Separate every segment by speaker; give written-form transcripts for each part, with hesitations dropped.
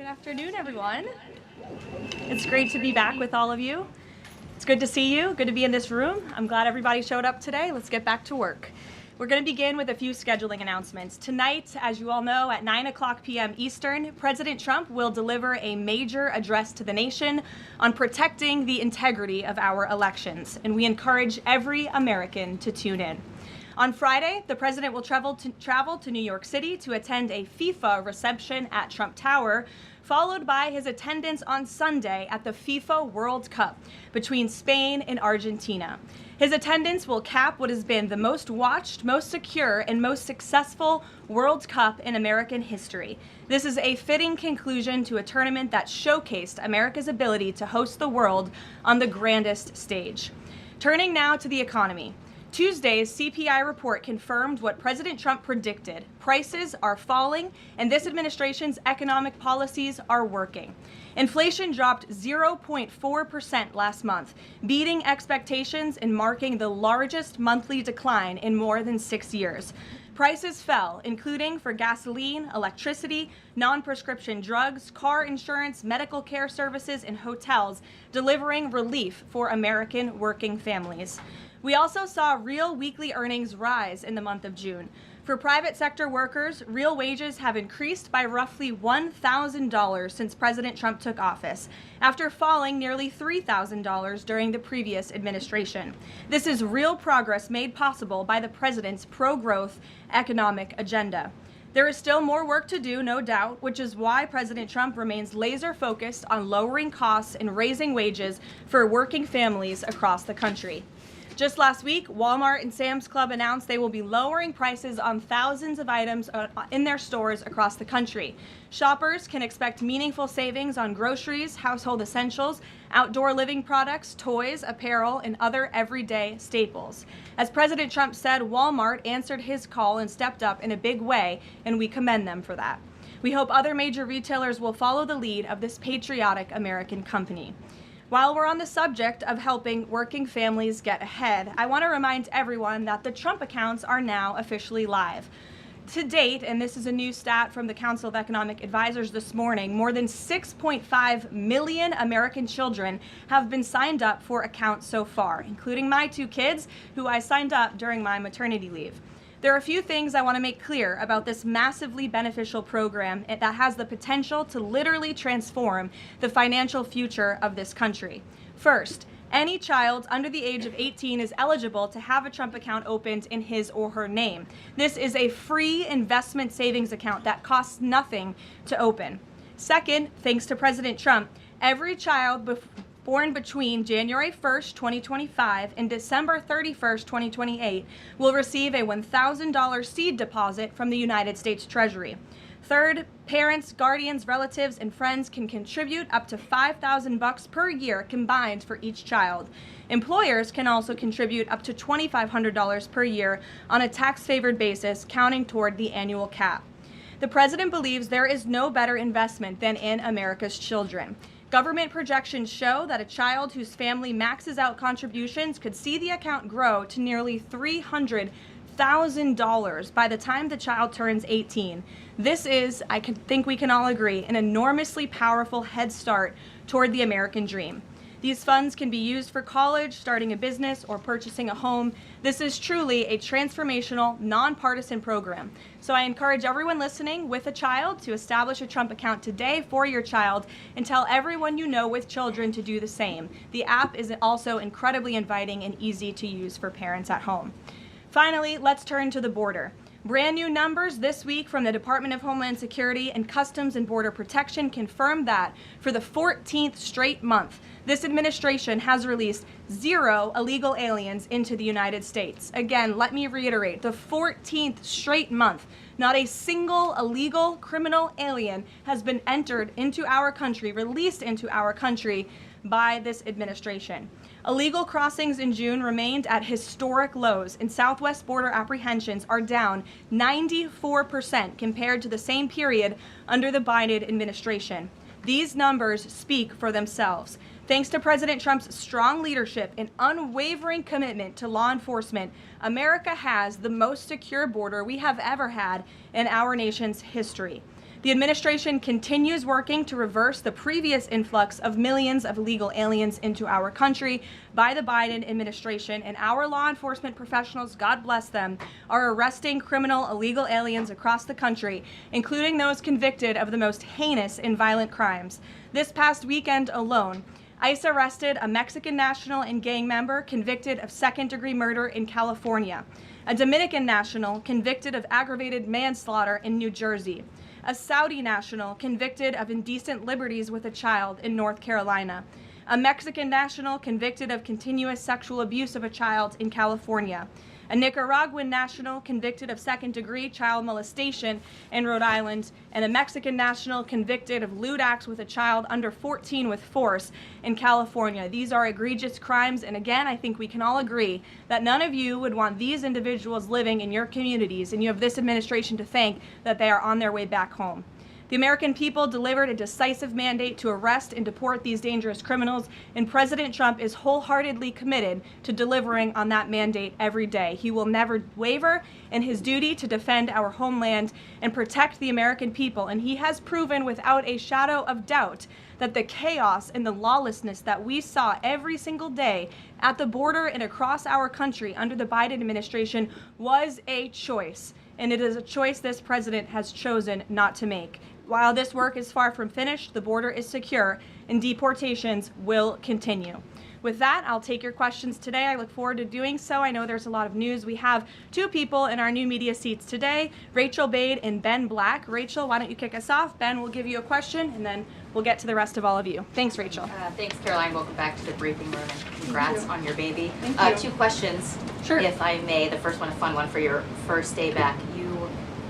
Speaker 1: Good afternoon, everyone. It's great to be back with all of you. It's good to see you, good to be in this room. I'm glad everybody showed up today. Let's get back to work. We're going to begin with a few scheduling announcements. Tonight, as you all know, at 9:00 p.m. Eastern, President Trump will deliver a major address to the nation on protecting the integrity of our elections, and we encourage every American to tune in. On Friday, the president will travel to New York City to attend a FIFA reception at Trump Tower, followed by his attendance on Sunday at the FIFA World Cup between Spain and Argentina. His attendance will cap what has been the most watched, most secure, and most successful World Cup in American history. This is a fitting conclusion to a tournament that showcased America's ability to host the world on the grandest stage. Turning now to the economy. Tuesday's CPI report confirmed what President Trump predicted. Prices are falling, and this administration's economic policies are working. Inflation dropped 0.4% last month, beating expectations and marking the largest monthly decline in more than 6 years. Prices fell, including for gasoline, electricity, non-prescription drugs, car insurance, medical care services, and hotels, delivering relief for American working families. We also saw real weekly earnings rise in the month of June. For private sector workers, real wages have increased by roughly $1,000 since President Trump took office, after falling nearly $3,000 during the previous administration. This is real progress made possible by the president's pro-growth economic agenda. There is still more work to do, no doubt, which is why President Trump remains laser-focused on lowering costs and raising wages for working families across the country. Just last week, Walmart and Sam's Club announced they will be lowering prices on thousands of items in their stores across the country. Shoppers can expect meaningful savings on groceries, household essentials, outdoor living products, toys, apparel, and other everyday staples. As President Trump said, Walmart answered his call and stepped up in a big way, and we commend them for that. We hope other major retailers will follow the lead of this patriotic American company. While we're on the subject of helping working families get ahead, I want to remind everyone that the Trump accounts are now officially live. To date, and this is a new stat from the Council of Economic Advisors this morning, more than 6.5 million American children have been signed up for accounts so far, including my 2 kids, who I signed up during my maternity leave. There are a few things I want to make clear about this massively beneficial program that has the potential to literally transform the financial future of this country. First, any child under the age of 18 is eligible to have a Trump account opened in his or her name. This is a free investment savings account that costs nothing to open. Second, thanks to President Trump, every child born between January 1st, 2025 and December 31st, 2028 will receive a $1,000 seed deposit from the United States Treasury. Third, parents, guardians, relatives, and friends can contribute up to $5,000 per year combined for each child. Employers can also contribute up to $2,500 per year on a tax-favored basis, counting toward the annual cap. The president believes there is no better investment than in America's children. Government projections show that a child whose family maxes out contributions could see the account grow to nearly $300,000 by the time the child turns 18. This is, I think we can all agree, an enormously powerful head start toward the American dream. These funds can be used for college, starting a business, or purchasing a home. This is truly a transformational, nonpartisan program. So I encourage everyone listening with a child to establish a Trump account today for your child and tell everyone you know with children to do the same. The app is also incredibly inviting and easy to use for parents at home. Finally, let's turn to the border. Brand new numbers this week from the Department of Homeland Security and Customs and Border Protection confirm that for the 14th straight month, this administration has released 0 illegal aliens into the United States. Again, let me reiterate, the 14th straight month, not a single illegal criminal alien has been entered into our country, released into our country by this administration. Illegal crossings in June remained at historic lows, and Southwest border apprehensions are down 94% compared to the same period under the Biden administration. These numbers speak for themselves. Thanks to President Trump's strong leadership and unwavering commitment to law enforcement, America has the most secure border we have ever had in our nation's history. The administration continues working to reverse the previous influx of millions of illegal aliens into our country by the Biden administration, and our law enforcement professionals, God bless them, are arresting criminal illegal aliens across the country, including those convicted of the most heinous and violent crimes. This past weekend alone, ICE arrested a Mexican national and gang member convicted of second-degree murder in California, a Dominican national convicted of aggravated manslaughter in New Jersey, a Saudi national convicted of indecent liberties with a child in North Carolina, a Mexican national convicted of continuous sexual abuse of a child in California, a Nicaraguan national convicted of second-degree child molestation in Rhode Island, and a Mexican national convicted of lewd acts with a child under 14 with force in California. These are egregious crimes, and again, I think we can all agree that none of you would want these individuals living in your communities, and you have this administration to thank that they are on their way back home. The American people delivered a decisive mandate to arrest and deport these dangerous criminals, and President Trump is wholeheartedly committed to delivering on that mandate every day. He will never waver in his duty to defend our homeland and protect the American people, and he has proven without a shadow of doubt that the chaos and the lawlessness that we saw every single day at the border and across our country under the Biden administration was a choice, and it is a choice this president has chosen not to make. While this work is far from finished, the border is secure, and deportations will continue. With that, I'll take your questions today. I look forward to doing so. I know there's a lot of news. We have two people in our new media seats today, Rachel Bade and Ben Black. Rachel, why don't you kick us off? Ben will give you a question, and then we'll get to the rest of all of you. Thanks, Rachel.
Speaker 2: Thanks, Caroline. Welcome back to the briefing room, and congrats on your baby.
Speaker 1: Thank you.
Speaker 2: Two questions,
Speaker 1: Sure.
Speaker 2: if I may. The first one, a fun one for your first day back. You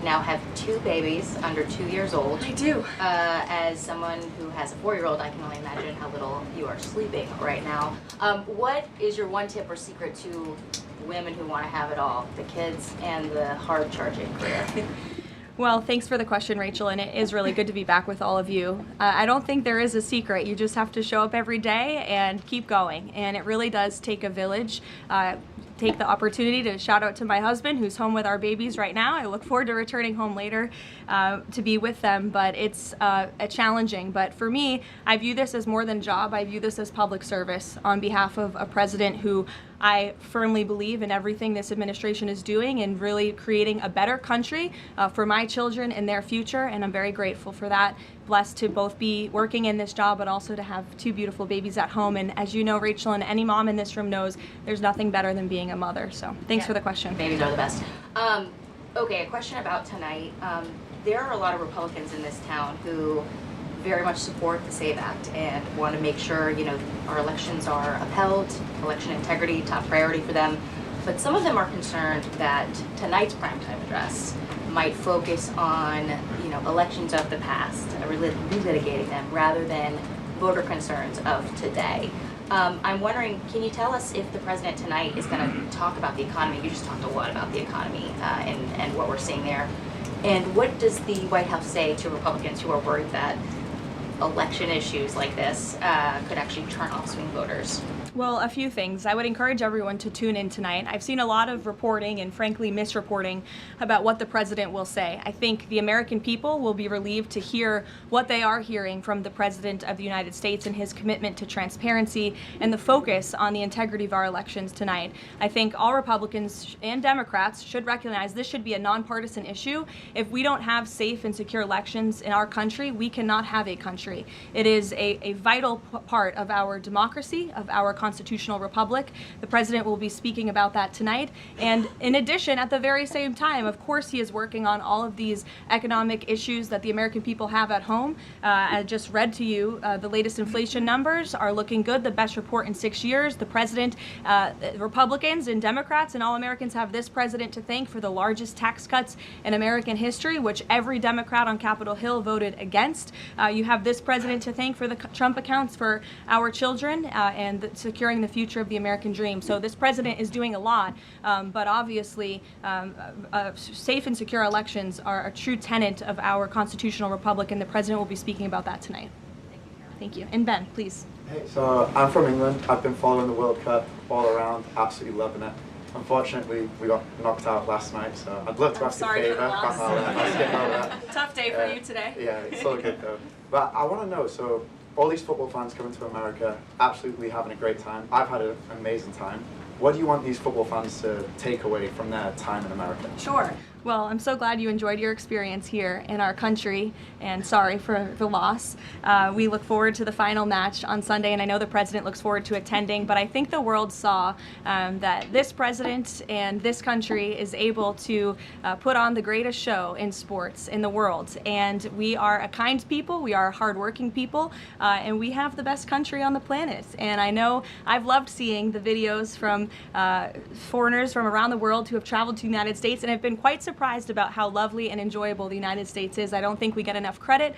Speaker 2: now have two babies under 2 years old.
Speaker 1: I do.
Speaker 2: As someone who has a 4-year-old, I can only imagine how little you are sleeping right now. What is your one tip or secret to women who want to have it all, the kids and the hard-charging career?
Speaker 1: Well, thanks for the question, Rachel, and it is really good to be back with all of you. I don't think there is a secret. You just have to show up every day and keep going, and it really does take a village. Take the opportunity to shout out to my husband, who's home with our babies right now. I look forward to returning home later to be with them, but it's challenging. But for me, I view this as more than a job. I view this as public service on behalf of a president who I firmly believe in everything this administration is doing and really creating a better country for my children and their future, and I'm very grateful for that. Blessed to both be working in this job, but also to have two beautiful babies at home. And as you know, Rachel, and any mom in this room knows, there's nothing better than being a mother. So thanks for the question.
Speaker 2: Babies are the best. Okay, a question about tonight. There are a lot of Republicans in this town who very much support the SAVE Act and want to make sure, our elections are upheld, election integrity, top priority for them. But some of them are concerned that tonight's primetime address might focus on, elections of the past, relitigating them rather than voter concerns of today. I'm wondering, can you tell us if the president tonight is going to talk about the economy? You just talked a lot about the economy and what we're seeing there. And what does the White House say to Republicans who are worried that election issues like this could actually turn off swing voters?
Speaker 1: Well, a few things. I would encourage everyone to tune in tonight. I've seen a lot of reporting and frankly misreporting about what the president will say. I think the American people will be relieved to hear what they are hearing from the president of the United States and his commitment to transparency and the focus on the integrity of our elections tonight. I think all Republicans and Democrats should recognize this should be a nonpartisan issue. If we don't have safe and secure elections in our country, we cannot have a country. It is a vital part of our democracy, of our constitutional republic. The president will be speaking about that tonight. And in addition, at the very same time, of course, he is working on all of these economic issues that the American people have at home. I just read to you the latest inflation numbers are looking good, the best report in 6 years. The president, Republicans and Democrats and all Americans have this president to thank for the largest tax cuts in American history, which every Democrat on Capitol Hill voted against. You have this president to thank for the Trump accounts for our children and securing the future of the American dream. So this president is doing a lot, but obviously safe and secure elections are a true tenet of our constitutional republic, and the president will be speaking about that tonight. Thank you. And Ben, please.
Speaker 3: Hey, so I'm from England. I've been following the World Cup all around, absolutely loving it. Unfortunately, we got knocked out last night, so I'd love to ask you a favour, but I'll skip over that.
Speaker 1: Tough day for you today.
Speaker 3: Yeah, it's all good though. But I want to know, so all these football fans coming to America, absolutely having a great time. I've had an amazing time. What do you want these football fans to take away from their time in America?
Speaker 1: Sure. Well, I'm so glad you enjoyed your experience here in our country, and sorry for the loss. We look forward to the final match on Sunday, and I know the president looks forward to attending, but I think the world saw that this president and this country is able to put on the greatest show in sports in the world. And we are a kind people, we are hardworking people, and we have the best country on the planet. And I know I've loved seeing the videos from foreigners from around the world who have traveled to the United States and have been quite surprised about how lovely and enjoyable the United States is. I don't think we get enough credit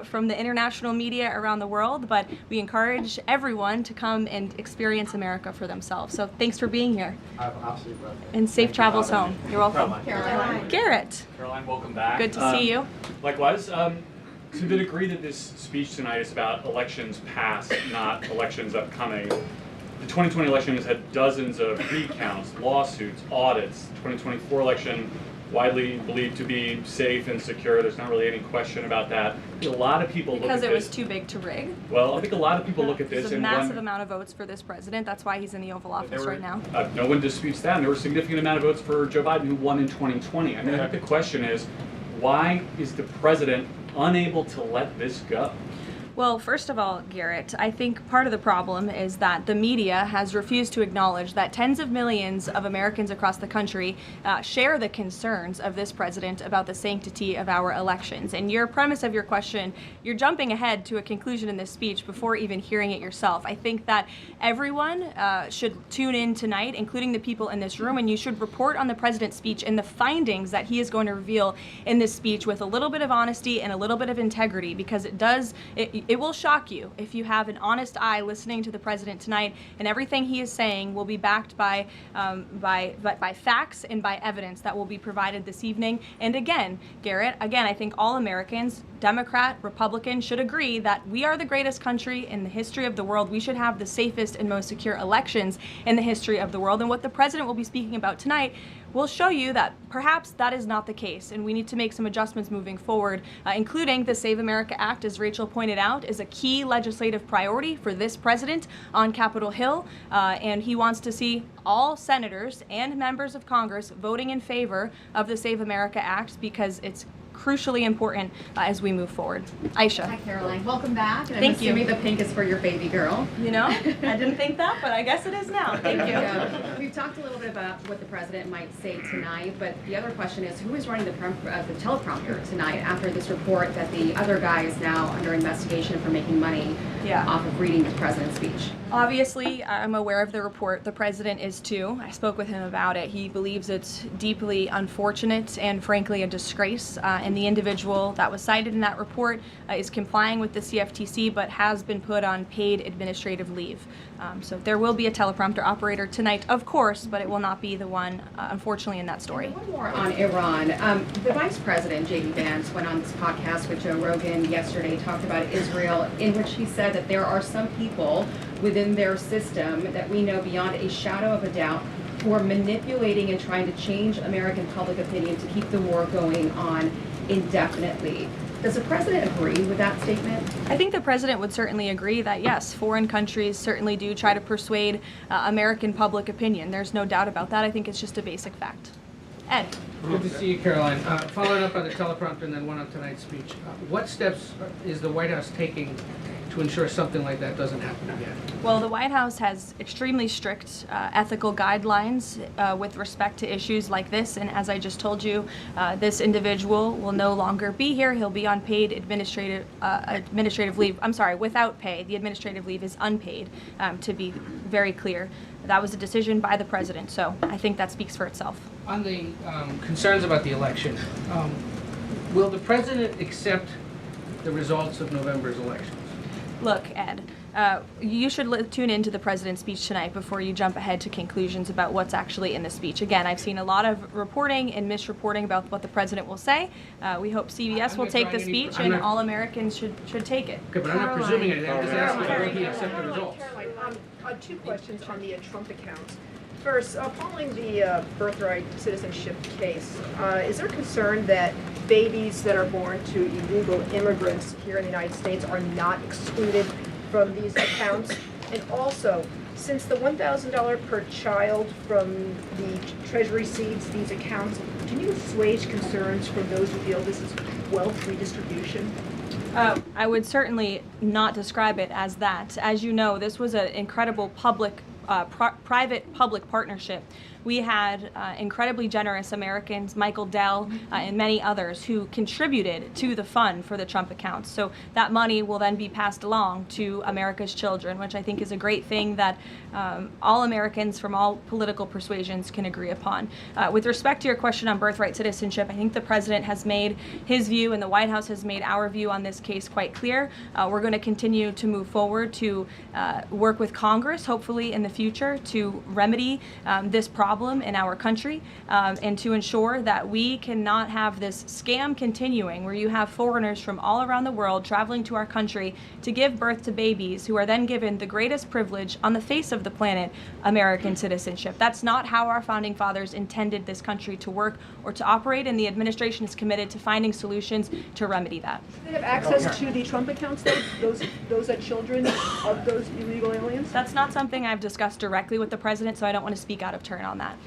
Speaker 1: from the international media around the world, but we encourage everyone to come and experience America for themselves. So thanks for being here.
Speaker 3: I've absolutely loved it.
Speaker 1: And safe travels home. You're welcome.
Speaker 4: Caroline.
Speaker 1: Garrett,
Speaker 4: Caroline, welcome back.
Speaker 1: good to see you.
Speaker 4: Likewise. To the degree that this speech tonight is about elections past, not elections upcoming, the 2020 election has had dozens of recounts, lawsuits, audits. The 2024 election, widely believed to be safe and secure. There's not really any question about that. A lot of people look at this.
Speaker 1: Because it was too big to rig.
Speaker 4: Well, I think a lot of people look at this
Speaker 1: There's a
Speaker 4: and
Speaker 1: massive amount of votes for this president. That's why he's in the Oval Office right now.
Speaker 4: No one disputes that. And there were a significant amount of votes for Joe Biden, who won in 2020. I mean, I think the question is, why is the president unable to let this go?
Speaker 1: Well, first of all, Garrett, I think part of the problem is that the media has refused to acknowledge that tens of millions of Americans across the country share the concerns of this president about the sanctity of our elections. And your premise of your question, you're jumping ahead to a conclusion in this speech before even hearing it yourself. I think that everyone should tune in tonight, including the people in this room, and you should report on the president's speech and the findings that he is going to reveal in this speech with a little bit of honesty and a little bit of integrity, because it will shock you if you have an honest eye listening to the president tonight, and everything he is saying will be backed by facts and by evidence that will be provided this evening. And again, Garrett, I think all Americans, Democrat, Republican, should agree that we are the greatest country in the history of the world. We should have the safest and most secure elections in the history of the world. And what the president will be speaking about tonight will show you that perhaps that is not the case, and we need to make some adjustments moving forward, including the Save America Act, as Rachel pointed out, is a key legislative priority for this president on Capitol Hill, and he wants to see all senators and members of Congress voting in favor of the Save America Act, because it's crucially important as we move forward. Aisha.
Speaker 5: Hi, Caroline. Welcome back. And
Speaker 1: Thank you.
Speaker 5: I'm assuming the pink is for your baby girl.
Speaker 1: You know, I didn't think that, but I guess it is now. Thank you.
Speaker 5: We've talked a little bit about what the president might say tonight, but the other question is, who is running the teleprompter tonight after this report that the other guy is now under investigation for making money off of reading the president's speech?
Speaker 1: Obviously, I'm aware of the report. The president is too. I spoke with him about it. He believes it's deeply unfortunate and frankly a disgrace. And the individual that was cited in that report is complying with the CFTC, but has been put on paid administrative leave. So there will be a teleprompter operator tonight, of course, but it will not be the one, unfortunately, in that story.
Speaker 5: And one more on Iran. The vice president, J.D. Vance, went on this podcast with Joe Rogan yesterday, talked about Israel, in which he said that there are some people within their system that we know beyond a shadow of a doubt who are manipulating and trying to change American public opinion to keep the war going on indefinitely. Does the president agree with that statement?
Speaker 1: I think the president would certainly agree that, yes, foreign countries certainly do try to persuade American public opinion. There's no doubt about that. I think it's just a basic fact. Ed.
Speaker 6: Good to see you, Caroline. Following up on the teleprompter and then one on tonight's speech, what steps is the White House taking to ensure something like that doesn't happen again?
Speaker 1: Well, the White House has extremely strict ethical guidelines with respect to issues like this, and as I just told you, this individual will no longer be here. He'll be on paid administrative leave. I'm sorry, without pay. The administrative leave is unpaid, to be very clear. That was a decision by the president, so I think that speaks for itself.
Speaker 6: On the concerns about the election, will the president accept the results of November's elections?
Speaker 1: Look, Ed, you should tune into the president's speech tonight before you jump ahead to conclusions about what's actually in the speech. Again, I've seen a lot of reporting and misreporting about what the president will say. We hope CBS will take the speech, and all Americans should take it.
Speaker 6: Okay, but I'm not presuming anything. I'm just asking will he accept the results?
Speaker 7: Caroline, two questions on the Trump accounts. First, following the birthright citizenship case, is there concern that babies that are born to illegal immigrants here in the United States are not excluded from these accounts? And also, since the $1,000 per child from the Treasury seeds these accounts, can you assuage concerns from those who feel this is wealth redistribution?
Speaker 1: I would certainly not describe it as that. As you know, this was an incredible private-public partnership. We had incredibly generous Americans, Michael Dell and many others, who contributed to the fund for the Trump accounts. So that money will then be passed along to America's children, which I think is a great thing that all Americans from all political persuasions can agree upon. With respect to your question on birthright citizenship, I think the president has made his view and the White House has made our view on this case quite clear. We're going to continue to move forward to work with Congress, hopefully in the future, to remedy this problem in our country and to ensure that we cannot have this scam continuing where you have foreigners from all around the world traveling to our country to give birth to babies who are then given the greatest privilege on the face of the planet, American citizenship. That's not how our founding fathers intended this country to work or to operate, and the administration is committed to finding solutions to remedy that.
Speaker 7: Do they have access to the Trump accounts, though? Those are children of those illegal aliens?
Speaker 1: That's not something I've discussed directly with the president, so I don't want to speak out of turn on that.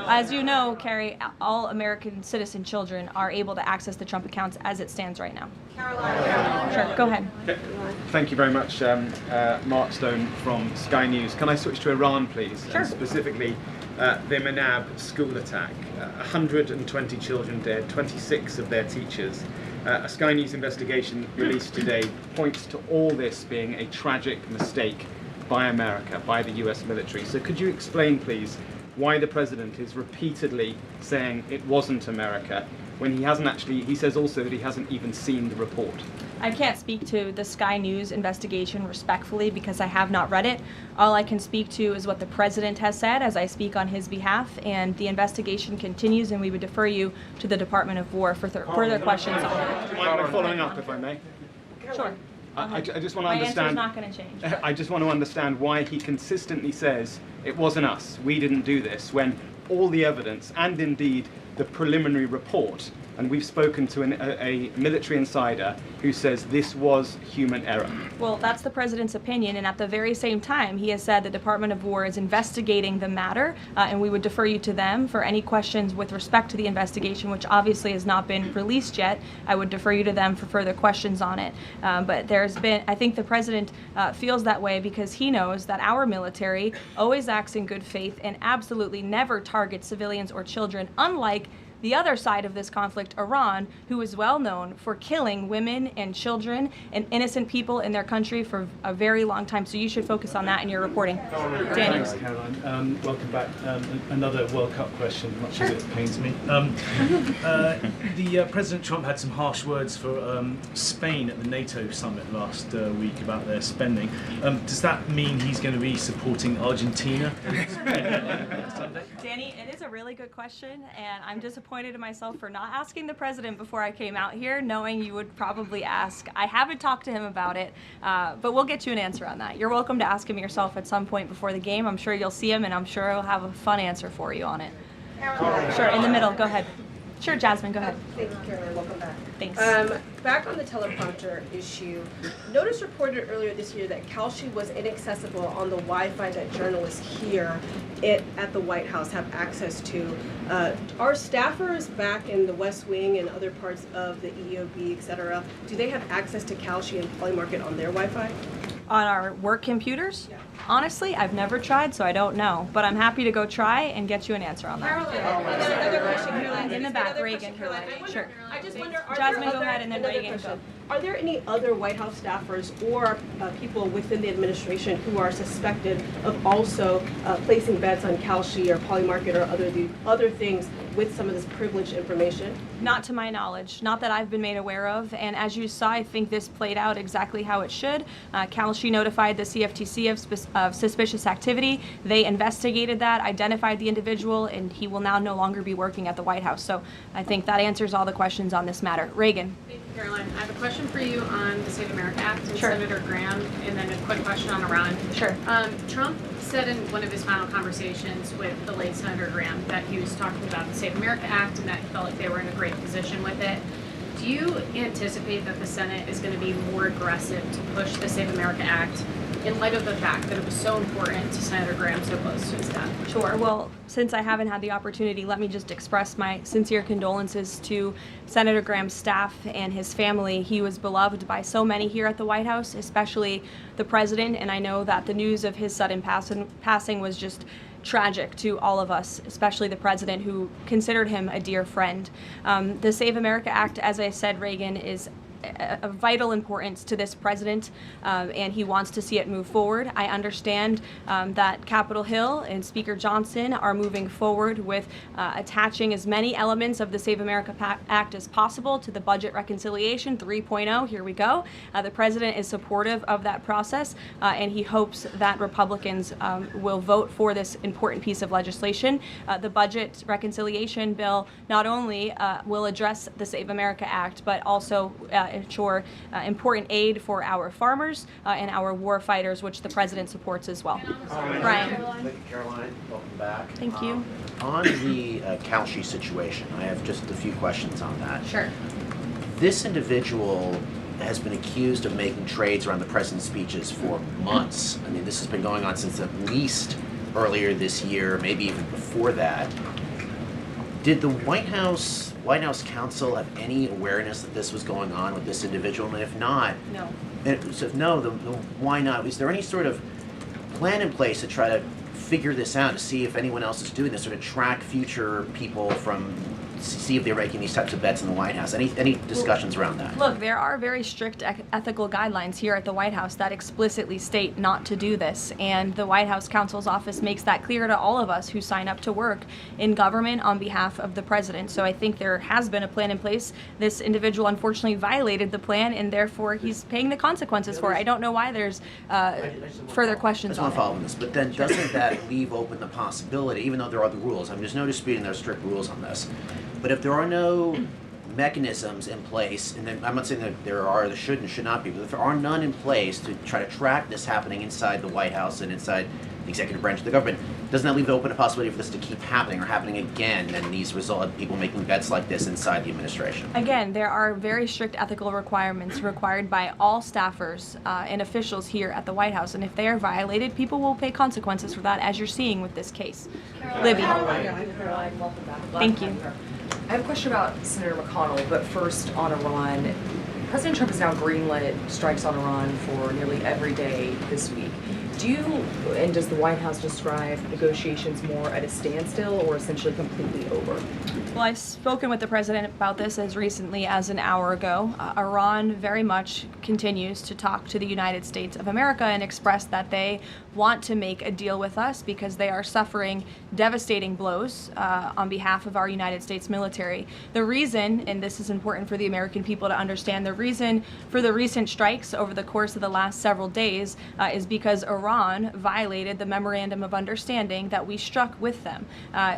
Speaker 1: As you know, Carrie, all American citizen children are able to access the Trump accounts as it stands right now. Sure, go ahead.
Speaker 8: Thank you very much, Mark Stone from Sky News. Can I switch to Iran, please?
Speaker 1: Sure.
Speaker 8: And specifically, the Manab school attack. 120 children dead, 26 of their teachers. A Sky News investigation released today points to all this being a tragic mistake by America, by the US military. So could you explain, please, why the president is repeatedly saying it wasn't America when he hasn't actually, he says also that he hasn't even seen the report?
Speaker 1: I can't speak to the Sky News investigation respectfully because I have not read it. All I can speak to is what the president has said as I speak on his behalf, and the investigation continues, and we would defer you to the Department of War for further questions on it.
Speaker 8: I'm following up, if I may.
Speaker 1: Sure.
Speaker 8: I just want to
Speaker 1: My answer is
Speaker 8: understand.
Speaker 1: not going to change.
Speaker 8: I just want to understand why he consistently says it wasn't us, we didn't do this, when all the evidence and indeed the preliminary report, and we've spoken to a military insider who says this was human error.
Speaker 1: Well, that's the president's opinion, and at the very same time, he has said the Department of War is investigating the matter, and we would defer you to them for any questions with respect to the investigation, which obviously has not been released yet. I would defer you to them for further questions on it. But there's been, I think the president feels that way because he knows that our military always acts in good faith and absolutely never targets civilians or children, unlike the other side of this conflict, Iran, who is well known for killing women and children and innocent people in their country for a very long time. So you should focus on that in your reporting. Danny.
Speaker 9: Thanks, Caroline. Welcome back. Another World Cup question, much as it pains me. President Trump had some harsh words for Spain at the NATO summit last week about their spending. Does that mean he's going to be supporting Argentina?
Speaker 1: Danny, it is a really good question, and I'm disappointed in myself for not asking the president before I came out here, knowing you would probably ask. I haven't talked to him about it, but we'll get you an answer on that. You're welcome to ask him yourself at some point before the game. I'm sure you'll see him, and I'm sure he'll have a fun answer for you on it. Sure, in the middle. Go ahead. Sure, Jasmine, go ahead.
Speaker 10: Thank you, Caroline. Welcome back.
Speaker 1: Thanks.
Speaker 10: Back on the teleprompter issue, Notice reported earlier this year that Kalshi was inaccessible on the Wi-Fi that journalists here at the White House have access to. Are staffers back in the West Wing and other parts of the EOB, et cetera, do they have access to Kalshi and Polymarket on their Wi-Fi?
Speaker 1: On our work computers?
Speaker 10: Yeah.
Speaker 1: Honestly, I've never tried, so I don't know. But I'm happy to go try and get you an answer on that.
Speaker 10: Another question, Caroline.
Speaker 1: In the back, Reagan. Sure.
Speaker 10: I just wonder, are
Speaker 1: Jasmine,
Speaker 10: there
Speaker 1: go
Speaker 10: other,
Speaker 1: ahead, and then
Speaker 10: another
Speaker 1: Reagan,
Speaker 10: question.
Speaker 1: go.
Speaker 10: Are there any other White House staffers or people within the administration who are suspected of also placing bets on Kalshi or Polymarket or other things with some of this privileged information?
Speaker 1: Not to my knowledge, not that I've been made aware of. And as you saw, I think this played out exactly how it should. Kalshi notified the CFTC of of suspicious activity. They investigated that, identified the individual, and he will now no longer be working at the White House. So I think that answers all the questions on this matter. Reagan.
Speaker 11: Thank you, Caroline. I have a question for you on the Save America Act and
Speaker 1: Sure.
Speaker 11: Senator Graham, and then a quick question on Iran.
Speaker 1: Sure.
Speaker 11: Trump said in one of his final conversations with the late Senator Graham that he was talking about the Save America Act and that he felt like they were in a great position with it. Do you anticipate that the Senate is going to be more aggressive to push the Save America Act in light of the fact that it was so important to Senator Graham so close to his death?
Speaker 1: Sure. Well, since I haven't had the opportunity, let me just express my sincere condolences to Senator Graham's staff and his family. He was beloved by so many here at the White House, especially the president, and I know that the news of his sudden passing was just tragic to all of us, especially the president, who considered him a dear friend. The Save America Act, as I said, Reagan, is of vital importance to this president, and he wants to see it move forward. I understand that Capitol Hill and Speaker Johnson are moving forward with attaching as many elements of the Save America Act as possible to the Budget Reconciliation 3.0. Here we go. The president is supportive of that process, and he hopes that Republicans will vote for this important piece of legislation. The Budget Reconciliation bill not only will address the Save America Act, but also ensure important aid for our farmers and our war fighters, which the president supports as well. Brian.
Speaker 12: Thank you, Caroline. Welcome back.
Speaker 1: Thank you.
Speaker 12: On the Kalshi situation, I have just a few questions on that.
Speaker 1: Sure.
Speaker 12: This individual has been accused of making trades around the president's speeches for months. I mean, this has been going on since at least earlier this year, maybe even before that. Did the White House counsel have any awareness that this was going on with this individual? And if not,
Speaker 1: No.
Speaker 12: so if no, then why not? Is there any sort of plan in place to try to figure this out, to see if anyone else is doing this, sort of track future people from, see if they're making these types of bets in the White House? Any discussions around that?
Speaker 1: Look, there are very strict ethical guidelines here at the White House that explicitly state not to do this, and the White House counsel's office makes that clear to all of us who sign up to work in government on behalf of the president. So I think there has been a plan in place. This individual unfortunately violated the plan, and therefore he's paying the consequences for it. I don't know why there's further questions
Speaker 12: I
Speaker 1: on
Speaker 12: just want to follow
Speaker 1: it.
Speaker 12: on this, but then doesn't that leave open the possibility, even though there are the rules, I mean, there's no disputing there are strict rules on this, but if there are no mechanisms in place, and then I'm not saying that there should and should not be, but if there are none in place to try to track this happening inside the White House and inside the executive branch of the government, doesn't that leave open a possibility for this to keep happening or happening again, and these result people making bets like this inside the administration?
Speaker 1: Again, there are very strict ethical requirements required by all staffers and officials here at the White House, and if they are violated, people will pay consequences for that, as you're seeing with this case. Libby.
Speaker 13: Caroline, welcome back.
Speaker 1: Thank you.
Speaker 13: I have a question about Senator McConnell, but first on Iran. President Trump has now greenlit strikes on Iran for nearly every day this week. Does the White House describe negotiations more at a standstill or essentially completely over?
Speaker 1: Well, I've spoken with the president about this as recently as an hour ago. Iran very much continues to talk to the United States of America and express that they want to make a deal with us because they are suffering devastating blows on behalf of our United States military. The reason, and this is important for the American people to understand, the reason for the recent strikes over the course of the last several days is because Iran violated the Memorandum of Understanding that we struck with them.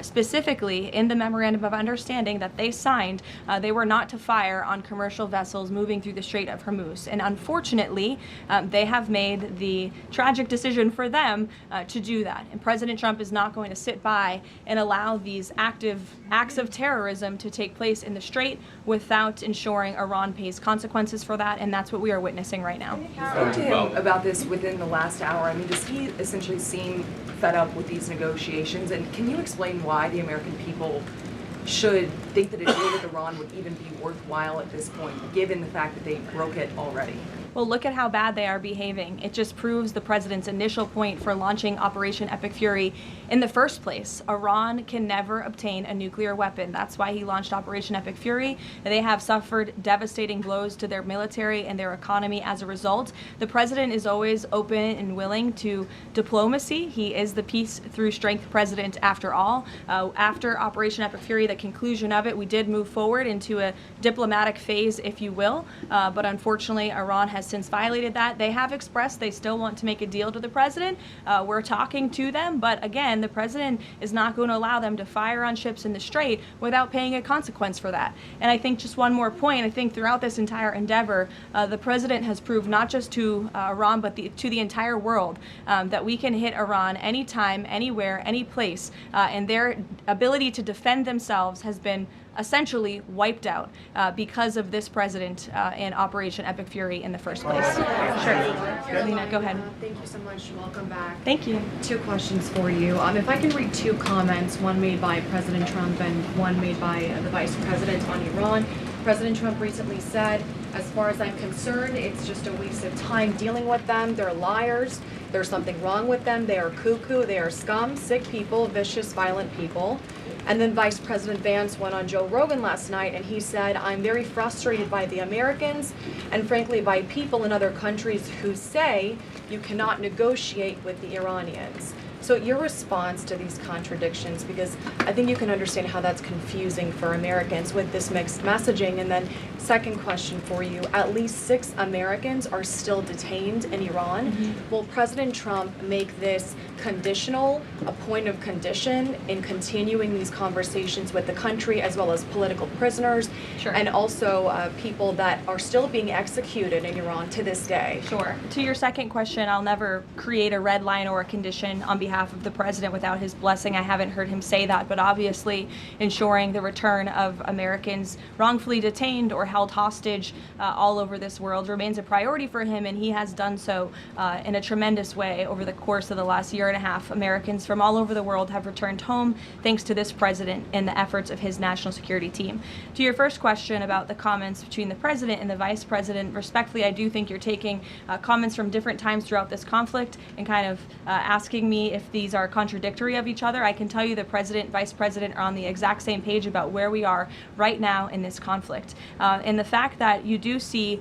Speaker 1: Specifically, in the Memorandum of Understanding that they signed, they were not to fire on commercial vessels moving through the Strait of Hormuz. And unfortunately, they have made the tragic decision for them to do that. And President Trump is not going to sit by and allow these active acts of terrorism to take place in the Strait without ensuring Iran pays consequences for that, and that's what we are witnessing right now.
Speaker 13: Spoke to him about this within the last hour. I mean, does he essentially seem fed up with these negotiations? And can you explain why the American people should think that a deal with Iran would even be worthwhile at this point, given the fact that they broke it already?
Speaker 1: Well, look at how bad they are behaving. It just proves the president's initial point for launching Operation Epic Fury in the first place. Iran can never obtain a nuclear weapon. That's why he launched Operation Epic Fury. They have suffered devastating blows to their military and their economy as a result. The president is always open and willing to diplomacy. He is the peace through strength president after all. After Operation Epic Fury, the conclusion of it, we did move forward into a diplomatic phase, if you will, but unfortunately Iran has since violated that. They have expressed they still want to make a deal to the president. We're talking to them, but again, the president is not going to allow them to fire on ships in the Strait without paying a consequence for that. And I think just one more point, I think throughout this entire endeavor, the president has proved not just to Iran, but to the entire world that we can hit Iran anytime, anywhere, any place, and their ability to defend themselves has been essentially wiped out because of this president and Operation Epic Fury in the first place. Sure. Lena, go ahead.
Speaker 5: Thank you so much. Welcome back.
Speaker 1: Thank you.
Speaker 5: 2 questions for you. If I can read 2 comments, one made by President Trump and one made by the Vice President on Iran. President Trump recently said, as far as I'm concerned, it's just a waste of time dealing with them. They're liars. There's something wrong with them. They are cuckoo. They are scum, sick people, vicious, violent people. And then Vice President Vance went on Joe Rogan last night and he said, I'm very frustrated by the Americans and frankly by people in other countries who say you cannot negotiate with the Iranians. So your response to these contradictions, because I think you can understand how that's confusing for Americans with this mixed messaging. And then second question for you, at least 6 Americans are still detained in Iran.
Speaker 1: Mm-hmm.
Speaker 5: Will President Trump make this conditional, a point of condition in continuing these conversations with the country as well as political prisoners
Speaker 1: Sure.
Speaker 5: and also people that are still being executed in Iran to this day?
Speaker 1: Sure. To your second question, I'll never create a red line or a condition on behalf of the president without his blessing. I haven't heard him say that, but obviously ensuring the return of Americans wrongfully detained or held hostage all over this world remains a priority for him, and he has done so in a tremendous way over the course of the last year and a half. Americans from all over the world have returned home thanks to this president and the efforts of his national security team. To your first question about the comments between the president and the vice president, respectfully, I do think you're taking comments from different times throughout this conflict and kind of asking me if these are contradictory of each other. I can tell you the president, vice president are on the exact same page about where we are right now in this conflict. And the fact that you do see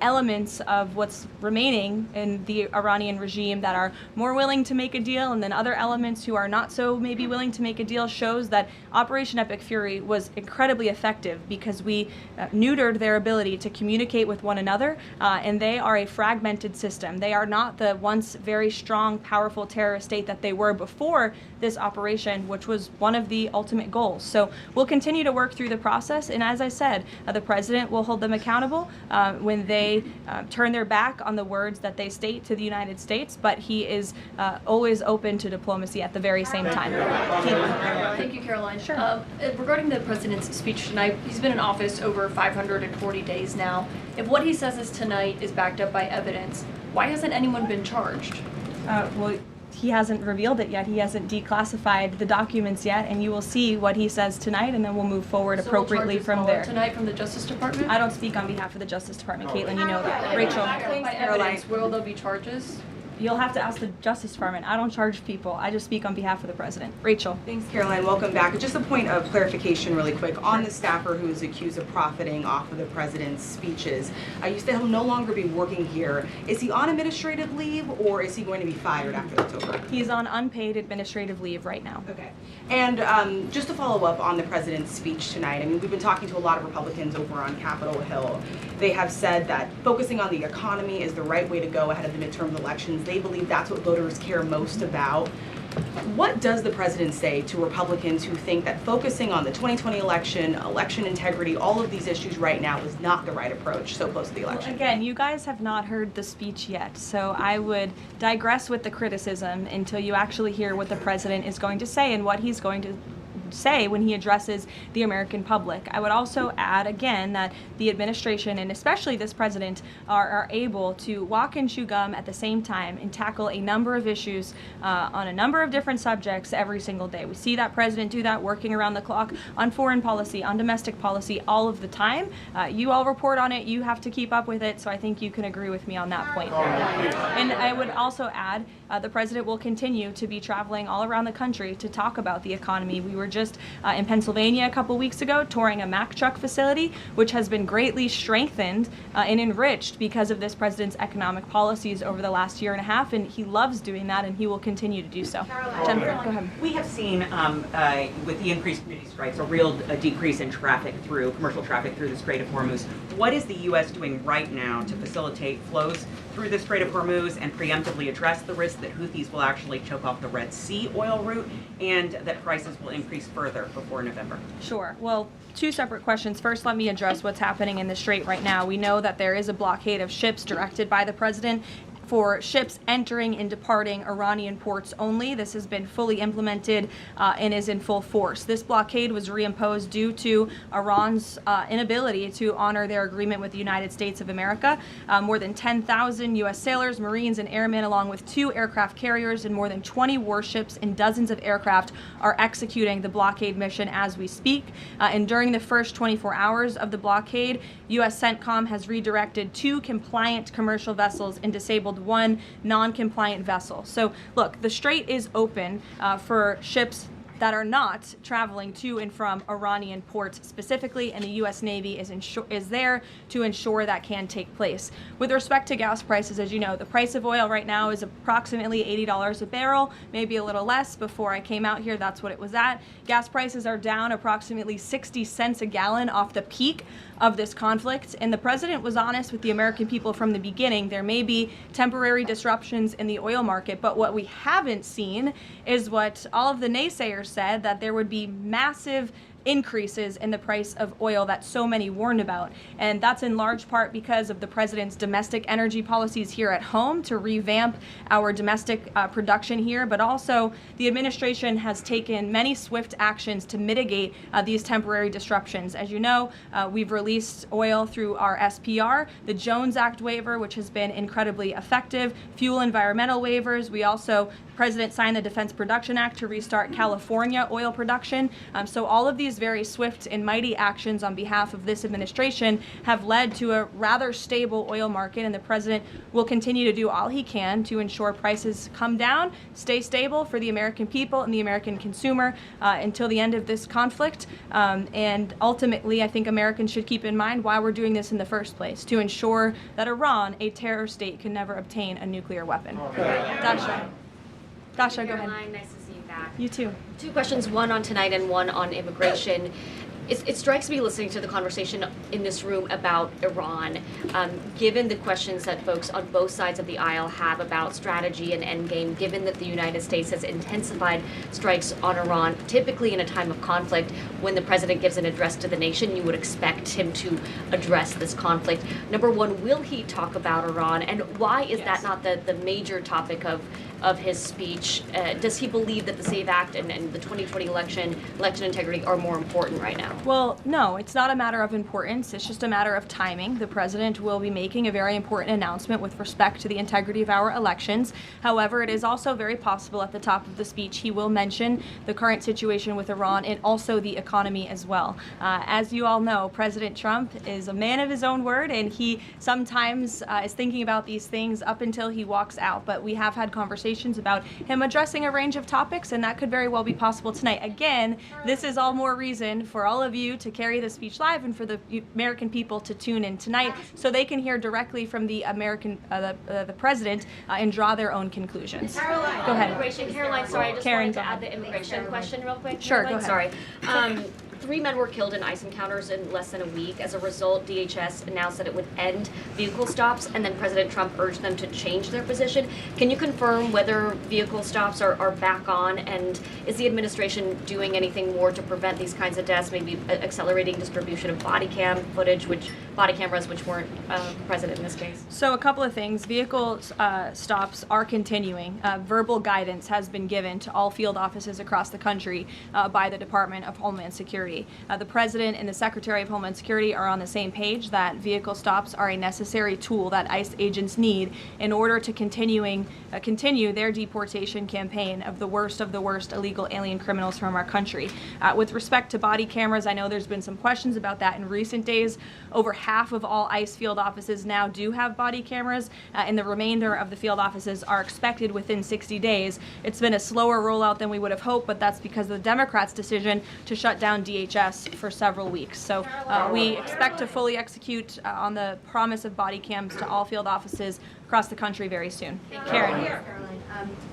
Speaker 1: elements of what's remaining in the Iranian regime that are more willing to make a deal, and then other elements who are not so maybe willing to make a deal, shows that Operation Epic Fury was incredibly effective because we neutered their ability to communicate with one another, and they are a fragmented system. They are not the once very strong, powerful terrorist state that they were before this operation, which was one of the ultimate goals. So we'll continue to work through the process, and as I said, the president will hold them accountable when they turn their back on the words that they state to the United States, but he is always open to diplomacy at the very same time.
Speaker 14: Thank you, Caroline.
Speaker 1: Sure.
Speaker 14: Regarding the president's speech tonight, he's been in office over 540 days now. If what he says is tonight is backed up by evidence, why hasn't anyone been charged?
Speaker 1: Well, he hasn't revealed it yet. He hasn't declassified the documents yet, and you will see what he says tonight, and then we'll move forward appropriately from there.
Speaker 14: Tonight from the Justice Department?
Speaker 1: I don't speak on behalf of the Justice Department, Caitlin, you know that. Rachel?
Speaker 14: By evidence, will there be charges?
Speaker 1: You'll have to ask the Justice Department. I don't charge people. I just speak on behalf of the president. Rachel?
Speaker 15: Thanks, Caroline. Welcome back. Just a point of clarification really quick. On the staffer who is accused of profiting off of the president's speeches, you said he'll no longer be working here. Is he on administrative leave or is he going to be fired after that's over?
Speaker 1: He's on unpaid administrative leave right now.
Speaker 15: Okay. And just to follow up on the president's speech tonight, I mean, we've been talking to a lot of Republicans over on Capitol Hill. They have said that focusing on the economy is the right way to go ahead of the midterm elections. They believe that's what voters care most about. What does the president say to Republicans who think that focusing on the 2020 election, election integrity, all of these issues right now is not the right approach so close to the election?
Speaker 1: Well, again, you guys have not heard the speech yet, so I would digress with the criticism until you actually hear what the president is going to say and what he's going to say when he addresses the American public. I would also add again that the administration and especially this president are able to walk and chew gum at the same time and tackle a number of issues on a number of different subjects every single day. We see that president do that working around the clock on foreign policy, on domestic policy, all of the time. You all report on it, you have to keep up with it, so I think you can agree with me on that point. And I would also add the president will continue to be traveling all around the country to talk about the economy. We were just just in Pennsylvania a couple weeks ago, touring a Mack truck facility, which has been greatly strengthened and enriched because of this president's economic policies over the last year and a half, and he loves doing that, and he will continue to do so. Jennifer, go ahead.
Speaker 16: We have seen with the increased community strikes a real decrease in traffic through commercial traffic through the Strait of Hormuz. What is the U.S. doing right now to facilitate flows through the Strait of Hormuz and preemptively address the risk that Houthis will actually choke off the Red Sea oil route and that prices will increase further before November?
Speaker 1: Sure. Well, two separate questions. First, let me address what's happening in the Strait right now. We know that there is a blockade of ships directed by the president for ships entering and departing Iranian ports only. This has been fully implemented and is in full force. This blockade was reimposed due to Iran's inability to honor their agreement with the United States of America. More than 10,000 U.S. sailors, Marines, and airmen, along with 2 aircraft carriers and more than 20 warships and dozens of aircraft, are executing the blockade mission as we speak. And during the first 24 hours of the blockade, U.S. CENTCOM has redirected 2 compliant commercial vessels and disabled 1 non-compliant vessel. So look, the Strait is open for ships that are not traveling to and from Iranian ports specifically, and the U.S. Navy is there to ensure that can take place. With respect to gas prices, as you know, the price of oil right now is approximately $80 a barrel, maybe a little less. Before I came out here, that's what it was at. Gas prices are down approximately 60 cents a gallon off the peak of this conflict, and the president was honest with the American people from the beginning. There may be temporary disruptions in the oil market, but what we haven't seen is what all of the naysayers said, that there would be massive increases in the price of oil that so many warned about. And that's in large part because of the president's domestic energy policies here at home to revamp our domestic production here, but also the administration has taken many swift actions to mitigate these temporary disruptions. As you know, we've released oil through our SPR, the Jones Act waiver, which has been incredibly effective, fuel environmental waivers. We also, the president signed the Defense Production Act to restart California oil production. So all of these very swift and mighty actions on behalf of this administration have led to a rather stable oil market, and the president will continue to do all he can to ensure prices come down, stay stable for the American people and the American consumer until the end of this conflict. And ultimately, I think Americans should keep in mind why we're doing this in the first place, to ensure that Iran, a terror state, can never obtain a nuclear weapon. Dasha, go ahead.
Speaker 17: Caroline, nice to see you back.
Speaker 1: You too.
Speaker 17: 2 questions, one on tonight and one on immigration. It strikes me listening to the conversation in this room about Iran, given the questions that folks on both sides of the aisle have about strategy and endgame, given that the United States has intensified strikes on Iran, typically in a time of conflict, when the president gives an address to the nation, you would expect him to address this conflict. Number one, will he talk about Iran, and why is that not the major topic of his speech? Does he believe that the SAVE Act and the 2020 election integrity are more important right now?
Speaker 1: Well, no, it's not a matter of importance. It's just a matter of timing. The president will be making a very important announcement with respect to the integrity of our elections. However, it is also very possible at the top of the speech he will mention the current situation with Iran and also the economy as well. As you all know, President Trump is a man of his own word, and he sometimes is thinking about these things up until he walks out. But we have had conversations about him addressing a range of topics, and that could very well be possible tonight. Again, this is all more reason for all of you to carry the speech live and for the American people to tune in tonight so they can hear directly from the the president and draw their own conclusions.
Speaker 17: Caroline,
Speaker 1: go ahead.
Speaker 17: Immigration. Caroline, sorry, I just wanted to add the immigration question real quick.
Speaker 1: Sure,
Speaker 17: Caroline,
Speaker 1: go ahead.
Speaker 17: sorry. 3 men were killed in ICE encounters in less than a week. As a result, DHS announced that it would end vehicle stops, and then President Trump urged them to change their position. Can you confirm whether vehicle stops are back on, and is the administration doing anything more to prevent these kinds of deaths, maybe accelerating distribution of body cameras which weren't present in this case?
Speaker 1: So a couple of things. Vehicle stops are continuing. Verbal guidance has been given to all field offices across the country by the Department of Homeland Security. The President and the Secretary of Homeland Security are on the same page that vehicle stops are a necessary tool that ICE agents need in order to continue their deportation campaign of the worst illegal alien criminals from our country. With respect to body cameras, I know there's been some questions about that in recent days. Over half of all ICE field offices now do have body cameras, and the remainder of the field offices are expected within 60 days. It's been a slower rollout than we would have hoped, but that's because of the Democrats' decision to shut down DHS for several weeks. So we expect to fully execute on the promise of body cams to all field offices across the country very soon. Karen.
Speaker 18: Caroline,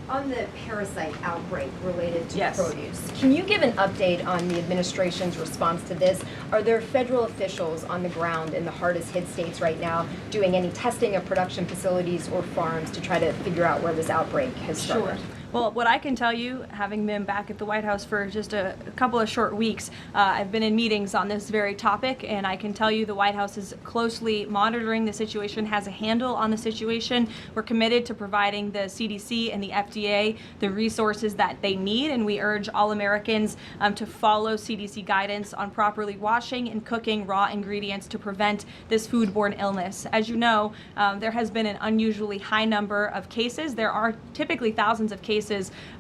Speaker 18: on the parasite outbreak related to
Speaker 16: Yes.
Speaker 18: produce, can you give an update on the administration's response to this? Are there federal officials on the ground in the hardest hit states right now doing any testing of production facilities or farms to try to figure out where this outbreak has started?
Speaker 1: Sure. Well, what I can tell you, having been back at the White House for just a couple of short weeks, I've been in meetings on this very topic, and I can tell you the White House is closely monitoring the situation, has a handle on the situation. We're committed to providing the CDC and the FDA the resources that they need, and we urge all Americans to follow CDC guidance on properly washing and cooking raw ingredients to prevent this foodborne illness. As you know, there has been an unusually high number of cases. There are typically thousands of cases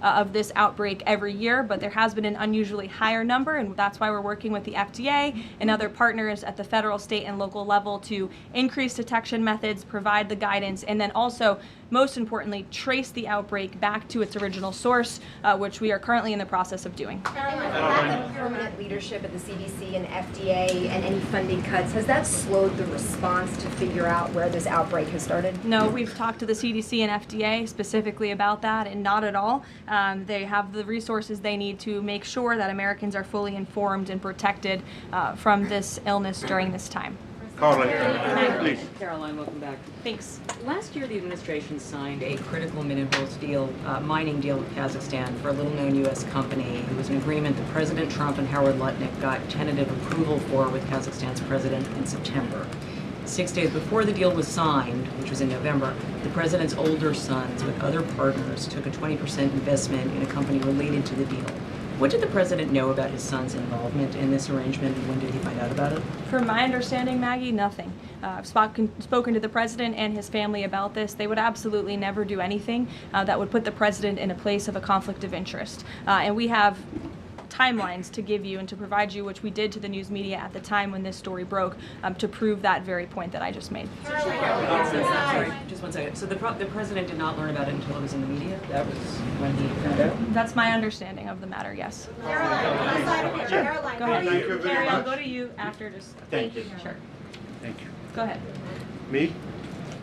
Speaker 1: of this outbreak every year, but there has been an unusually higher number, and that's why we're working with the FDA and other partners at the federal, state, and local level to increase detection methods, provide the guidance, and then also, most importantly, trace the outbreak back to its original source, which we are currently in the process of doing.
Speaker 18: Lack of permanent leadership at the CDC and FDA and any funding cuts, has that slowed the response to figure out where this outbreak has started?
Speaker 1: No, we've talked to the CDC and FDA specifically about that, and not at all. They have the resources they need to make sure that Americans are fully informed and protected from this illness during this time.
Speaker 19: Caroline, please. Caroline, welcome back.
Speaker 1: Thanks.
Speaker 19: Last year, the administration signed a critical minerals deal, mining deal with Kazakhstan for a little-known U.S. company. It was an agreement that President Trump and Howard Lutnick got tentative approval for with Kazakhstan's president in September. 6 days before the deal was signed, which was in November, the president's older sons with other partners took a 20% investment in a company related to the deal. What did the president know about his son's involvement in this arrangement, and when did he find out about it?
Speaker 1: From my understanding, Maggie, nothing. I've spoken to the president and his family about this. They would absolutely never do anything that would put the president in a place of a conflict of interest. And we have timelines to give you and to provide you, which we did to the news media at the time when this story broke, to prove that very point that I just made.
Speaker 19: Sorry, just 1 second. So the president did not learn about it until it was in the media? That was when he found out?
Speaker 1: That's my understanding of the matter, yes.
Speaker 19: Caroline,
Speaker 1: Caroline, go ahead.
Speaker 19: Thank you very
Speaker 1: Carrie, I'll
Speaker 19: much.
Speaker 1: go to you after. Just
Speaker 19: Thank you.
Speaker 1: Sure.
Speaker 19: Thank you.
Speaker 1: Go ahead.
Speaker 20: Me?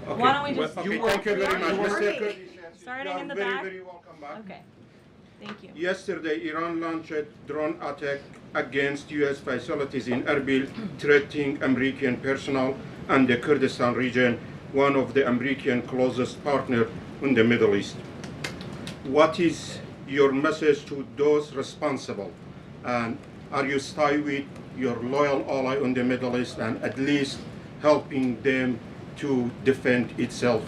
Speaker 20: Okay.
Speaker 1: Why don't we just...
Speaker 20: Okay, thank you very much, Mr. Cook.
Speaker 1: Starting in the
Speaker 20: very,
Speaker 1: back.
Speaker 20: very welcome back.
Speaker 1: Okay. Thank you.
Speaker 20: Yesterday, Iran launched a drone attack against U.S. facilities in Erbil, threatening American personnel and the Kurdistan region, one of the American closest partners in the Middle East. What is your message to those responsible? And are you staying with your loyal ally in the Middle East and at least helping them to defend itself?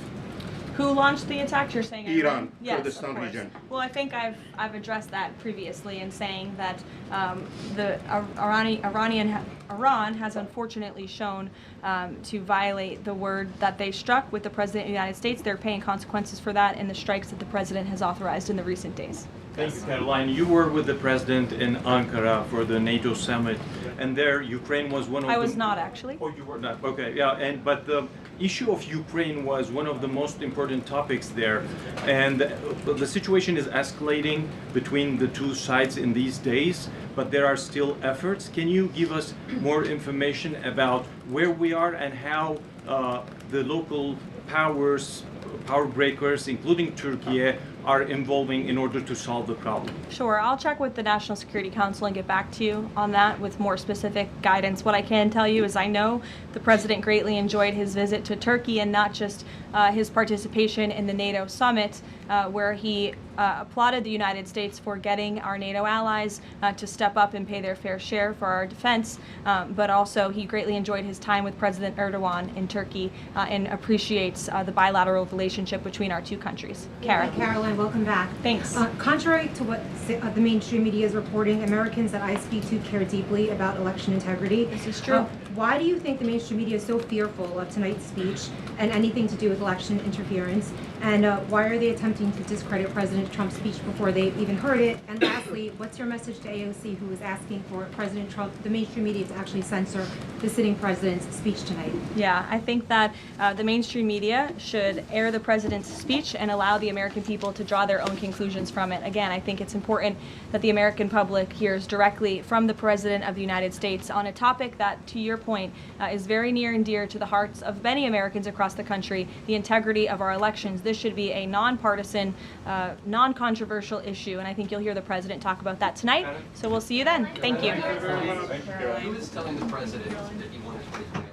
Speaker 1: Who launched the attack? You're saying
Speaker 20: Iran,
Speaker 1: yes,
Speaker 20: Kurdistan
Speaker 1: of course.
Speaker 20: region.
Speaker 1: Well, I think I've addressed that previously in saying that Iran has unfortunately shown to violate the word that they struck with the President of the United States. They're paying consequences for that in the strikes that the President has authorized in the recent days.
Speaker 21: Thank you, Caroline. You were with the President in Ankara for the NATO summit, and there Ukraine was one of
Speaker 1: I was not actually.
Speaker 21: Oh, you were not. Okay, yeah, but the issue of Ukraine was one of the most important topics there, and the situation is escalating between the two sides in these days, but there are still efforts. Can you give us more information about where we are and how the local power breakers, including Turkey, are involving in order to solve the problem?
Speaker 1: Sure, I'll check with the National Security Council and get back to you on that with more specific guidance. What I can tell you is I know the President greatly enjoyed his visit to Turkey, and not just his participation in the NATO summit, where he applauded the United States for getting our NATO allies to step up and pay their fair share for our defense, but also he greatly enjoyed his time with President Erdogan in Turkey and appreciates the bilateral relationship between our two countries. Kara.
Speaker 22: Hi, Caroline, welcome back.
Speaker 1: Thanks.
Speaker 22: Contrary to what the mainstream media is reporting, Americans that I speak to care deeply about election integrity.
Speaker 1: This is true.
Speaker 22: why do you think the mainstream media is so fearful of tonight's speech and anything to do with election interference? And why are they attempting to discredit President Trump's speech before they've even heard it? And lastly, what's your message to AOC, who is asking for President Trump, the mainstream media, to actually censor the sitting president's speech tonight?
Speaker 1: Yeah, I think that the mainstream media should air the president's speech and allow the American people to draw their own conclusions from it. Again, I think it's important that the American public hears directly from the President of the United States on a topic that, to your point, is very near and dear to the hearts of many Americans across the country, the integrity of our elections. This should be a nonpartisan, non-controversial issue, and I think you'll hear the President talk about that tonight. So we'll see you then. Thank you.
Speaker 2: He was telling the President that he wanted 2020